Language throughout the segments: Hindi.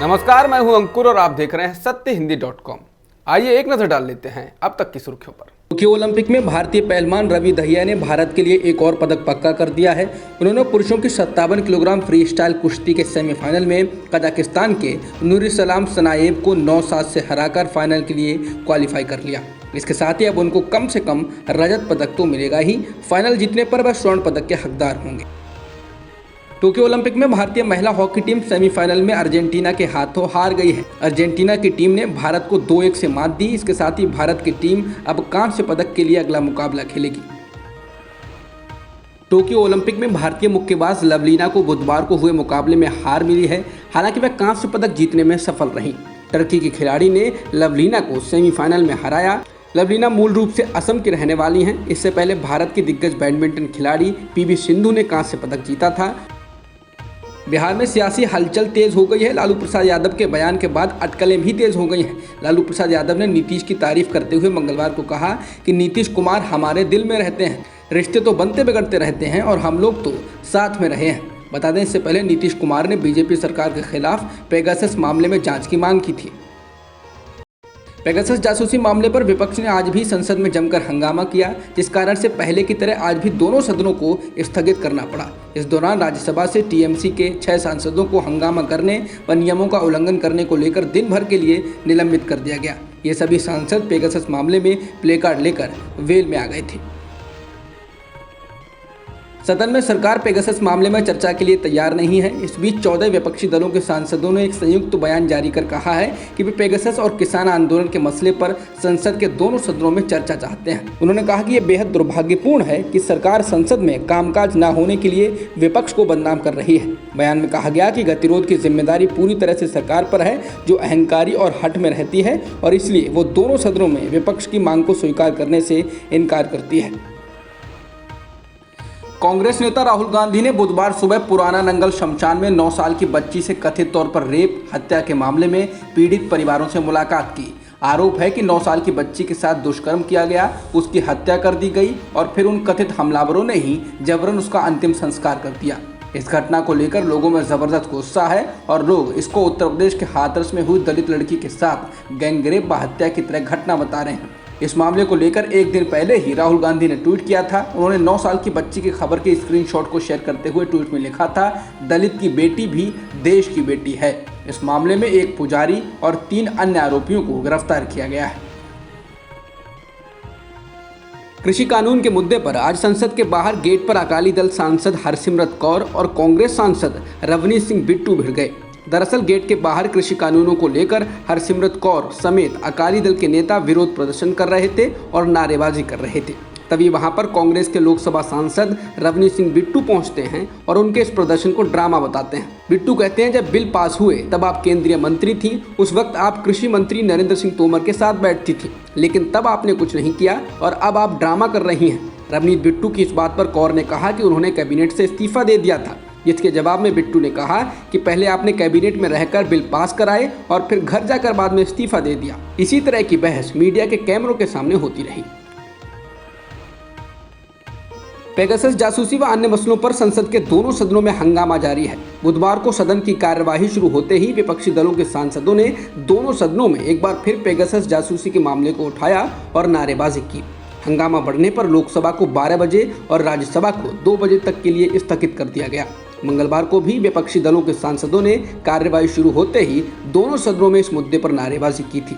नमस्कार, मैं हूं अंकुर और आप देख रहे हैं सत्यहिंदी.com। आइए एक नजर डाल लेते हैं अब तक की सुर्खियों पर। टोक्यो ओलंपिक में भारतीय पहलवान रवि दहिया ने भारत के लिए एक और पदक पक्का कर दिया है। उन्होंने पुरुषों की 57 किलोग्राम फ्री स्टाइल कुश्ती के सेमीफाइनल में कजाकिस्तान के नूरिसलाम सनाएब को 9-7 से हराकर फाइनल के लिए क्वालिफाई कर लिया। इसके साथ ही अब उनको कम से कम रजत पदक तो मिलेगा ही, फाइनल जीतने पर वह स्वर्ण पदक के हकदार होंगे। टोक्यो ओलंपिक में भारतीय महिला हॉकी टीम सेमीफाइनल में अर्जेंटीना के हाथों हार गई है। अर्जेंटीना की टीम ने भारत को 2-1 से मात दी। इसके साथ ही भारत की टीम अब कांस्य पदक के लिए अगला मुकाबला खेलेगी। टोक्यो ओलंपिक में भारतीय मुक्केबाज लवलीना को बुधवार को हुए मुकाबले में हार मिली है। हालांकि वह कांस्य पदक जीतने में सफल रही। टर्की की खिलाड़ी ने लवलीना को सेमीफाइनल में हराया। लवलीना मूल रूप से असम की रहने वाली हैं। इससे पहले भारत की दिग्गज बैडमिंटन खिलाड़ी पीवी सिंधु ने कांस्य पदक जीता था। बिहार में सियासी हलचल तेज हो गई है। लालू प्रसाद यादव के बयान के बाद अटकलें भी तेज हो गई हैं। लालू प्रसाद यादव ने नीतीश की तारीफ करते हुए मंगलवार को कहा कि नीतीश कुमार हमारे दिल में रहते हैं। रिश्ते तो बनते बिगड़ते रहते हैं और हम लोग तो साथ में रहे हैं। बता दें, इससे पहले नीतीश कुमार ने बीजेपी सरकार के खिलाफ पेगासस मामले में जांच की मांग की थी। पेगासस जासूसी मामले पर विपक्ष ने आज भी संसद में जमकर हंगामा किया, जिस कारण से पहले की तरह आज भी दोनों सदनों को स्थगित करना पड़ा। इस दौरान राज्यसभा से टीएमसी के 6 सांसदों को हंगामा करने व नियमों का उल्लंघन करने को लेकर दिन भर के लिए निलंबित कर दिया गया। ये सभी सांसद पेगासस मामले में प्लेकार्ड लेकर वेल में आ गए थे। सदन में सरकार पेगासस मामले में चर्चा के लिए तैयार नहीं है। इस बीच 14 विपक्षी दलों के सांसदों ने एक संयुक्त बयान जारी कर कहा है कि वे पेगासस और किसान आंदोलन के मसले पर संसद के दोनों सदनों में चर्चा चाहते हैं। उन्होंने कहा कि यह बेहद दुर्भाग्यपूर्ण है कि सरकार संसद में कामकाज न होने के लिए विपक्ष को बदनाम कर रही है। बयान में कहा गया कि गतिरोध की जिम्मेदारी पूरी तरह से सरकार पर है, जो अहंकारी और हठ में रहती है और इसलिए वो दोनों सदनों में विपक्ष की मांग को स्वीकार करने से इनकार करती है। कांग्रेस नेता राहुल गांधी ने बुधवार सुबह पुराना नंगल शमशान में 9 साल की बच्ची से कथित तौर पर रेप हत्या के मामले में पीड़ित परिवारों से मुलाकात की। आरोप है कि 9 साल की बच्ची के साथ दुष्कर्म किया गया, उसकी हत्या कर दी गई और फिर उन कथित हमलावरों ने ही जबरन उसका अंतिम संस्कार कर दिया। इस घटना को लेकर लोगों में जबरदस्त गुस्सा है और लोग इसको उत्तर प्रदेश के हाथरस में हुई दलित लड़की के साथ गैंगरेप व हत्या की तरह घटना बता रहे हैं। इस मामले को लेकर एक दिन पहले ही राहुल गांधी ने ट्वीट किया था। उन्होंने 9 साल की बच्ची की खबर के स्क्रीनशॉट को शेयर करते हुए ट्वीट में लिखा था, दलित की बेटी भी देश की बेटी है। इस मामले में एक पुजारी और 3 अन्य आरोपियों को गिरफ्तार किया गया है। कृषि कानून के मुद्दे पर आज संसद के बाहर गेट पर अकाली दल सांसद हरसिमरत कौर और कांग्रेस सांसद रवनीत सिंह बिट्टू भिड़ गए। दरअसल गेट के बाहर कृषि कानूनों को लेकर हरसिमरत कौर समेत अकाली दल के नेता विरोध प्रदर्शन कर रहे थे और नारेबाजी कर रहे थे। तभी वहां पर कांग्रेस के लोकसभा सांसद रवनीत सिंह बिट्टू पहुंचते हैं और उनके इस प्रदर्शन को ड्रामा बताते हैं। बिट्टू कहते हैं, जब बिल पास हुए तब आप केंद्रीय मंत्री थी, उस वक्त आप कृषि मंत्री नरेंद्र सिंह तोमर के साथ बैठती थी, लेकिन तब आपने कुछ नहीं किया और अब आप ड्रामा कर रही हैं। रवनीत बिट्टू की इस बात पर कौर ने कहा कि उन्होंने कैबिनेट से इस्तीफा दे दिया था, जिसके जवाब में बिट्टू ने कहा कि पहले आपने कैबिनेट में रहकर बिल पास कराए और फिर घर जाकर बाद में इस्तीफा दे दिया। इसी तरह की बहस मीडिया के कैमरों के सामने होती रही। पेगासस जासूसी व अन्य मसलों पर संसद के दोनों सदनों में हंगामा जारी है। बुधवार को सदन की कार्यवाही शुरू होते ही विपक्षी दलों के सांसदों ने दोनों सदनों में एक बार फिर पेगासस जासूसी के मामले को उठाया और नारेबाजी की। हंगामा बढ़ने पर लोकसभा को 12 बजे और राज्यसभा को 2 बजे तक के लिए स्थगित कर दिया गया। मंगलवार को भी विपक्षी दलों के सांसदों ने कार्यवाही शुरू होते ही दोनों सदनों में इस मुद्दे पर नारेबाजी की थी।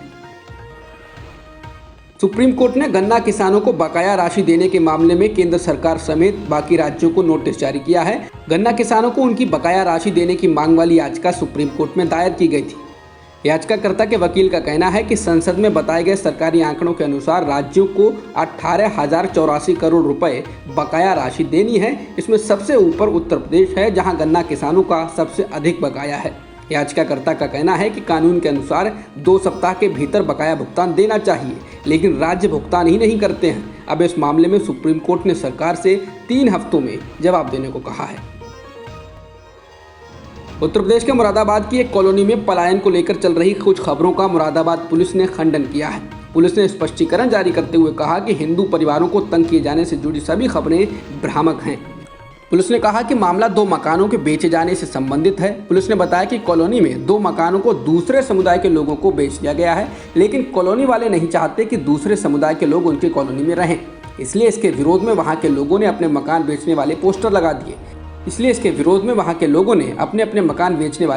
सुप्रीम कोर्ट ने गन्ना किसानों को बकाया राशि देने के मामले में केंद्र सरकार समेत बाकी राज्यों को नोटिस जारी किया है। गन्ना किसानों को उनकी बकाया राशि देने की मांग वाली याचिका सुप्रीम कोर्ट में दायर की गई थी। याचिकाकर्ता के वकील का कहना है कि संसद में बताए गए सरकारी आंकड़ों के अनुसार राज्यों को 18,084 करोड़ रुपए बकाया राशि देनी है। इसमें सबसे ऊपर उत्तर प्रदेश है, जहां गन्ना किसानों का सबसे अधिक बकाया है। याचिकाकर्ता का कहना है कि कानून के अनुसार 2 सप्ताह के भीतर बकाया भुगतान देना चाहिए, लेकिन राज्य भुगतान ही नहीं करते हैं। अब इस मामले में सुप्रीम कोर्ट ने सरकार से 3 हफ्तों में जवाब देने को कहा है। उत्तर प्रदेश के मुरादाबाद की एक कॉलोनी में पलायन को लेकर चल रही कुछ खबरों का मुरादाबाद पुलिस ने खंडन किया है। पुलिस ने स्पष्टीकरण जारी करते हुए कहा कि हिंदू परिवारों को तंग किए जाने से जुड़ी सभी खबरें भ्रामक हैं। पुलिस ने कहा कि मामला 2 मकानों के बेचे जाने से संबंधित है। पुलिस ने बताया कि कॉलोनी में 2 मकानों को दूसरे समुदाय के लोगों को बेच दिया गया है, लेकिन कॉलोनी वाले नहीं चाहते कि दूसरे समुदाय के लोग उनके कॉलोनी में रहें, इसलिए इसके विरोध में वहां के लोगों ने अपने मकान बेचने वाले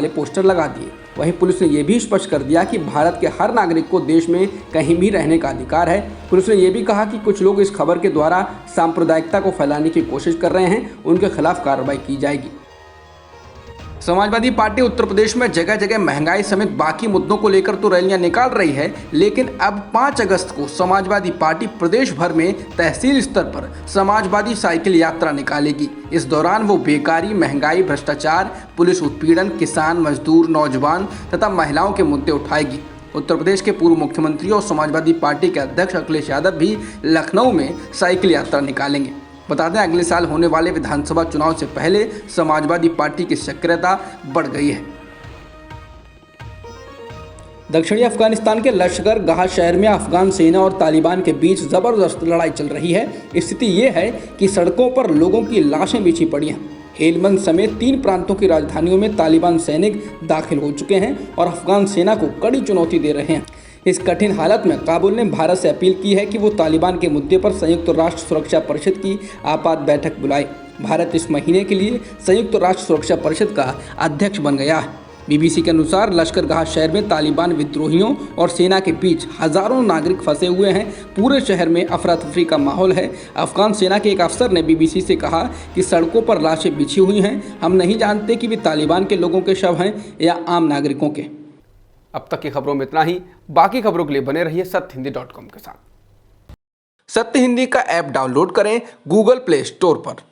पोस्टर लगा दिए। वहीं पुलिस ने यह भी स्पष्ट कर दिया कि भारत के हर नागरिक को देश में कहीं भी रहने का अधिकार है। पुलिस ने यह भी कहा कि कुछ लोग इस खबर के द्वारा सांप्रदायिकता को फैलाने की कोशिश कर रहे हैं, उनके खिलाफ कार्रवाई की जाएगी। समाजवादी पार्टी उत्तर प्रदेश में जगह जगह महंगाई समेत बाकी मुद्दों को लेकर तो रैलियां निकाल रही है, लेकिन अब 5 अगस्त को समाजवादी पार्टी प्रदेश भर में तहसील स्तर पर समाजवादी साइकिल यात्रा निकालेगी। इस दौरान वो बेकारी, महंगाई, भ्रष्टाचार, पुलिस उत्पीड़न, किसान, मजदूर, नौजवान तथा महिलाओं के मुद्दे उठाएगी। उत्तर प्रदेश के पूर्व मुख्यमंत्री और समाजवादी पार्टी के अध्यक्ष अखिलेश यादव भी लखनऊ में साइकिल यात्रा निकालेंगे। बता दें, अगले साल होने वाले विधानसभा चुनाव से पहले समाजवादी पार्टी की सक्रियता बढ़ गई है। दक्षिणी अफगानिस्तान के लश्कर गाह शहर में अफगान सेना और तालिबान के बीच जबरदस्त लड़ाई चल रही है। स्थिति ये है कि सड़कों पर लोगों की लाशें बिछी पड़ी हैं। हेलमंद समेत 3 प्रांतों की राजधानियों में तालिबान सैनिक दाखिल हो चुके हैं और अफगान सेना को कड़ी चुनौती दे रहे हैं। इस कठिन हालत में काबुल ने भारत से अपील की है कि वो तालिबान के मुद्दे पर संयुक्त राष्ट्र सुरक्षा परिषद की आपात बैठक बुलाए। भारत इस महीने के लिए संयुक्त राष्ट्र सुरक्षा परिषद का अध्यक्ष बन गया है। बीबीसी के अनुसार लश्कर गाह शहर में तालिबान विद्रोहियों और सेना के बीच हजारों नागरिक फंसे हुए हैं। पूरे शहर में अफरा तफरी का माहौल है। अफगान सेना के एक अफसर ने बीबीसी से कहा कि सड़कों पर लाशें बिछी हुई हैं। हम नहीं जानते कि वे तालिबान के लोगों के शव हैं या आम नागरिकों के। अब तक की खबरों में इतना ही। बाकी खबरों के लिए बने रहिए सत्यहिंदी.com के साथ। सत्य हिंदी का ऐप डाउनलोड करें गूगल प्ले स्टोर पर।